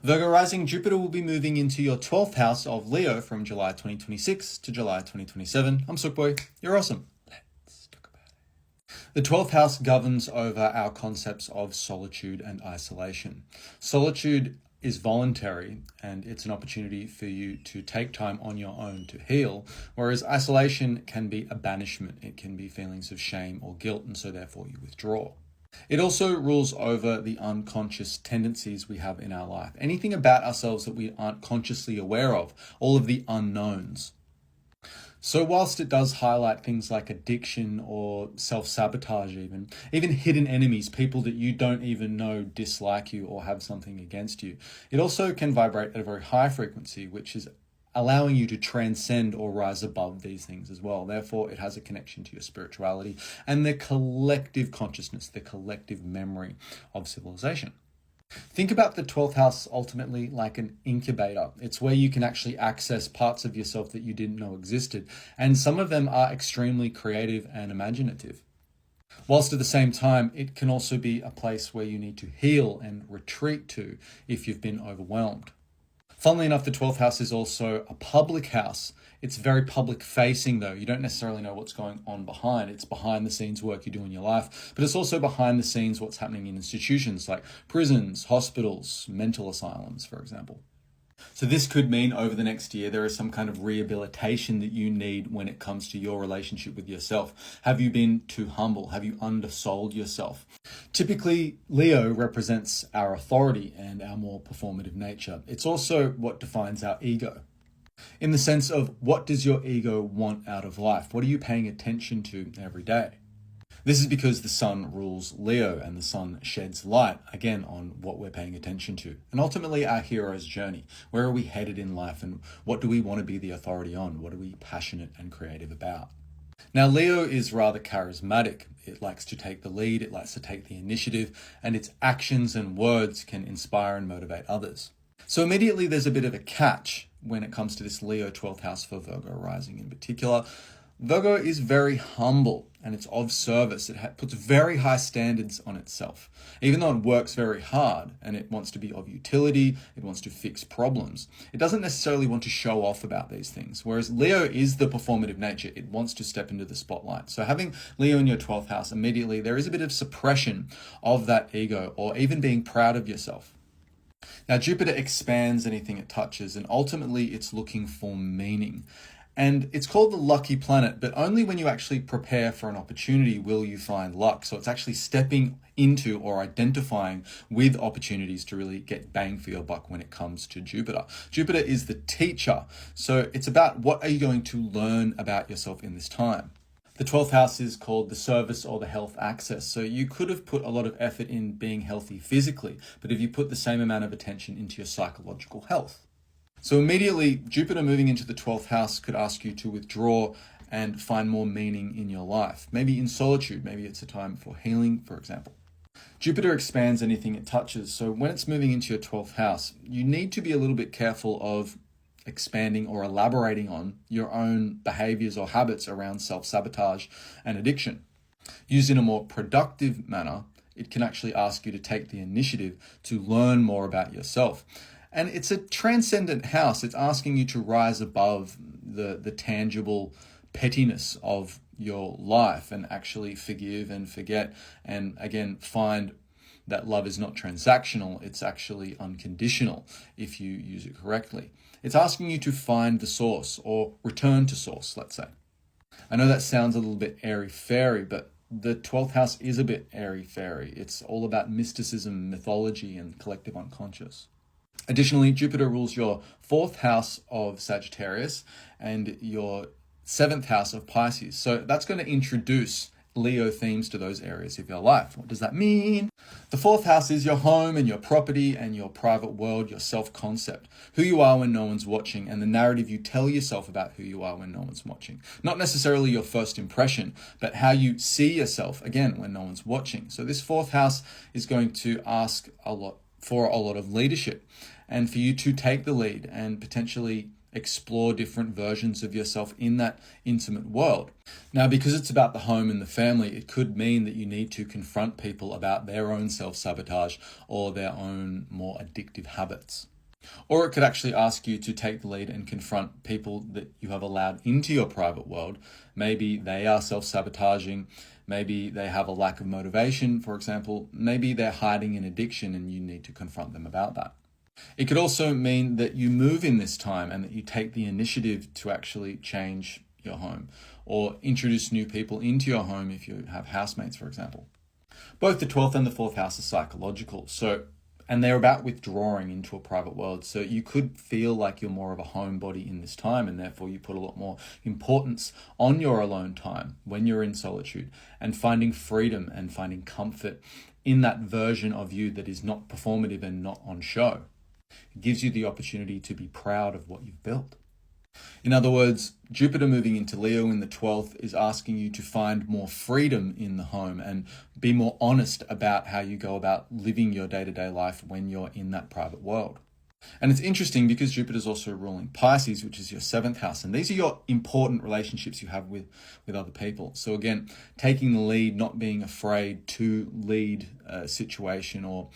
Virgo Rising, Jupiter will be moving into your 12th house of Leo from July 2026 to July 2027. I'm Sook Boy. You're awesome. Let's talk about it. The 12th house governs over our concepts of solitude and isolation. Solitude is voluntary and it's an opportunity for you to take time on your own to heal, whereas isolation can be a banishment. It can be feelings of shame or guilt, and so therefore you withdraw. It also rules over the unconscious tendencies we have in our life. Anything about ourselves that we aren't consciously aware of, all of the unknowns. So whilst it does highlight things like addiction or self-sabotage even hidden enemies, people that you don't even know dislike you or have something against you, it also can vibrate at a very high frequency, which is allowing you to transcend or rise above these things as well. Therefore, it has a connection to your spirituality and the collective consciousness, the collective memory of civilization. Think about the 12th house ultimately like an incubator. It's where you can actually access parts of yourself that you didn't know existed. And some of them are extremely creative and imaginative. Whilst at the same time, it can also be a place where you need to heal and retreat to if you've been overwhelmed. Funnily enough, the 12th house is also a public house. It's very public facing though. You don't necessarily know what's going on behind. It's behind the scenes work you do in your life, but it's also behind the scenes what's happening in institutions like prisons, hospitals, mental asylums, for example. So this could mean over the next year, there is some kind of rehabilitation that you need when it comes to your relationship with yourself. Have you been too humble? Have you undersold yourself? Typically, Leo represents our authority and our more performative nature. It's also what defines our ego. In the sense of, what does your ego want out of life? What are you paying attention to every day? This is because the sun rules Leo and the sun sheds light, again, on what we're paying attention to. And ultimately our hero's journey. Where are we headed in life and what do we want to be the authority on? What are we passionate and creative about? Now, Leo is rather charismatic. It likes to take the lead, it likes to take the initiative, and its actions and words can inspire and motivate others. So immediately there's a bit of a catch when it comes to this Leo 12th house for Virgo Rising in particular. Virgo is very humble and it's of service. It puts very high standards on itself. Even though it works very hard and it wants to be of utility, it wants to fix problems, it doesn't necessarily want to show off about these things. Whereas Leo is the performative nature. It wants to step into the spotlight. So having Leo in your 12th house, immediately there is a bit of suppression of that ego or even being proud of yourself. Now, Jupiter expands anything it touches and ultimately it's looking for meaning. And it's called the lucky planet, but only when you actually prepare for an opportunity will you find luck. So it's actually stepping into or identifying with opportunities to really get bang for your buck when it comes to Jupiter. Jupiter is the teacher. So it's about what are you going to learn about yourself in this time. The 12th house is called the service or the health axis. So you could have put a lot of effort in being healthy physically, but if you put the same amount of attention into your psychological health. So immediately, Jupiter moving into the 12th house could ask you to withdraw and find more meaning in your life. Maybe in solitude, maybe it's a time for healing, for example. Jupiter expands anything it touches. So when it's moving into your 12th house, you need to be a little bit careful of expanding or elaborating on your own behaviors or habits around self-sabotage and addiction. Used in a more productive manner, it can actually ask you to take the initiative to learn more about yourself. And it's a transcendent house. It's asking you to rise above the tangible pettiness of your life and actually forgive and forget. And again, find that love is not transactional. It's actually unconditional if you use it correctly. It's asking you to find the source or return to source, let's say. I know that sounds a little bit airy-fairy, but the 12th house is a bit airy-fairy. It's all about mysticism, mythology, and collective unconscious. Additionally, Jupiter rules your 4th house of Sagittarius and your 7th house of Pisces. So that's going to introduce Leo themes to those areas of your life. What does that mean? The 4th house is your home and your property and your private world, your self-concept, who you are when no one's watching, and the narrative you tell yourself about who you are when no one's watching. Not necessarily your first impression, but how you see yourself, again, when no one's watching. So this 4th house is going to ask a lot of leadership and for you to take the lead and potentially explore different versions of yourself in that intimate world. Now, because it's about the home and the family, it could mean that you need to confront people about their own self-sabotage or their own more addictive habits. Or it could actually ask you to take the lead and confront people that you have allowed into your private world. Maybe they are self-sabotaging. Maybe they have a lack of motivation, for example. Maybe they're hiding an addiction and you need to confront them about that. It could also mean that you move in this time and that you take the initiative to actually change your home or introduce new people into your home if you have housemates, for example. Both the 12th and the 4th house are psychological, and they're about withdrawing into a private world. So you could feel like you're more of a homebody in this time, and therefore you put a lot more importance on your alone time when you're in solitude and finding freedom and finding comfort in that version of you that is not performative and not on show. It gives you the opportunity to be proud of what you've built. In other words, Jupiter moving into Leo in the 12th is asking you to find more freedom in the home and be more honest about how you go about living your day-to-day life when you're in that private world. And it's interesting because Jupiter's also ruling Pisces, which is your 7th house. And these are your important relationships you have with other people. So again, taking the lead, not being afraid to lead a situation or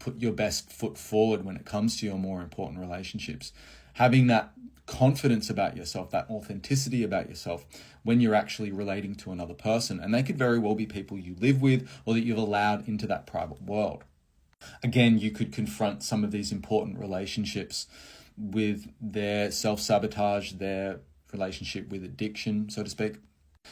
put your best foot forward when it comes to your more important relationships. Having that confidence about yourself, that authenticity about yourself when you're actually relating to another person. And they could very well be people you live with or that you've allowed into that private world. Again, you could confront some of these important relationships with their self-sabotage, their relationship with addiction, so to speak.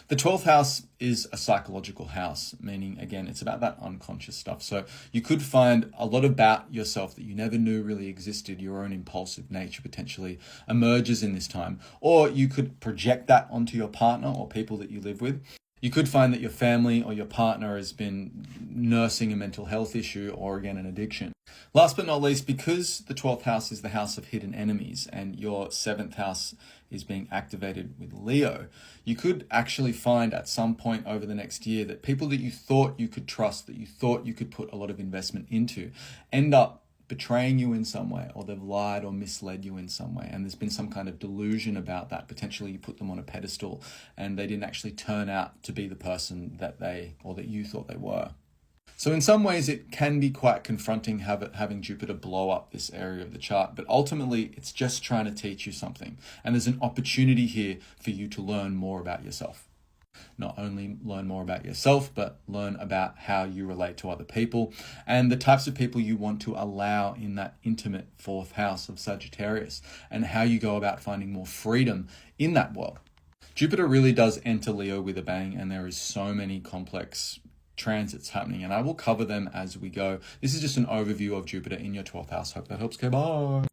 The 12th house is a psychological house, meaning, again, it's about that unconscious stuff. So you could find a lot about yourself that you never knew really existed. Your own impulsive nature potentially emerges in this time. Or you could project that onto your partner or people that you live with. You could find that your family or your partner has been nursing a mental health issue or, again, an addiction. Last but not least, because the 12th house is the house of hidden enemies and your 7th house is being activated with Leo, you could actually find at some point over the next year that people that you thought you could trust, that you thought you could put a lot of investment into, end up betraying you in some way, or they've lied or misled you in some way. And there's been some kind of delusion about that. Potentially you put them on a pedestal and they didn't actually turn out to be the person that you thought they were. So in some ways it can be quite confronting having Jupiter blow up this area of the chart, but ultimately it's just trying to teach you something. And there's an opportunity here for you to learn more about yourself. Not only learn more about yourself, but learn about how you relate to other people and the types of people you want to allow in that intimate 4th house of Sagittarius and how you go about finding more freedom in that world. Jupiter really does enter Leo with a bang, and there is so many complex transits happening, and I will cover them as we go. This is just an overview of Jupiter in your 12th house. Hope that helps. Okay, bye.